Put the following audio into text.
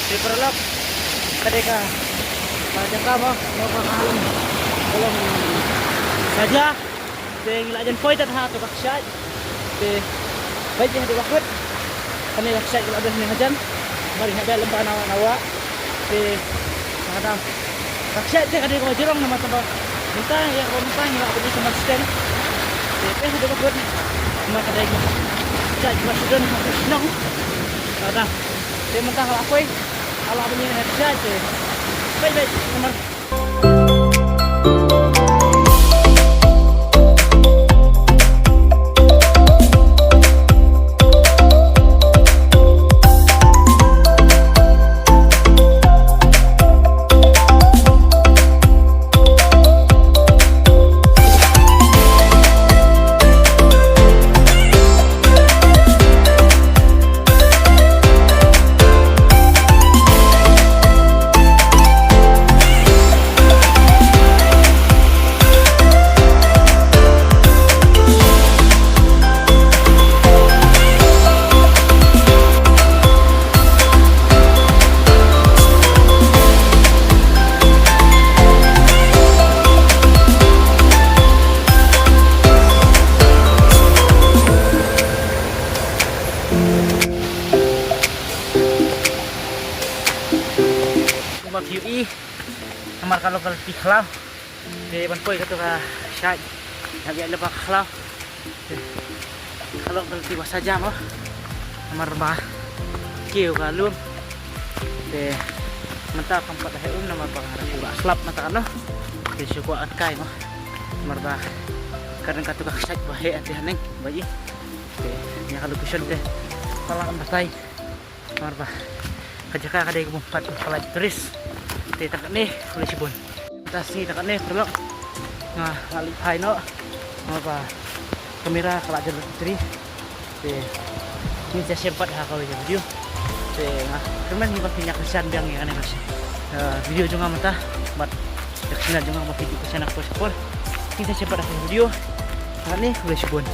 Di perlok ketika pada kamu mau kahalum belum saja tinggal aja poin dan hatu baksyat di baik di waktu kami baksyat kalau ada nih hajan mari ada lembah nawa di mana baksyat di kadang kau jerong nama tempat minta yang kau minta nggak perlu sama stand di di waktu nama kadang baksyat cuma sudah masuk senang ada dia mentah apa Allah punya headset baik nomor QI nomor kalau di kelau di banpoi itu ke syai lagi lebak kelau kalau di saja mah nomor bah kieu kalum de mentah kampat heum nomor pangarap ulah slap mata kan di suku atkai mah nomor bah karena katu ka syai bahe ati haneng bayi nya kalau kusion teh kalau ambatai nomor bah kajaka kadai kumpat kalau turis tak nih oleh sibun tasih tak nih perlu nah kali hai no apa kamera kalau ada tri ini saya sempat kau video nah kemudian ini pakai kesan biang yang aneh video juga mentah buat kesan juga mau video kesan aku support kita sempat video tak nih oleh sibun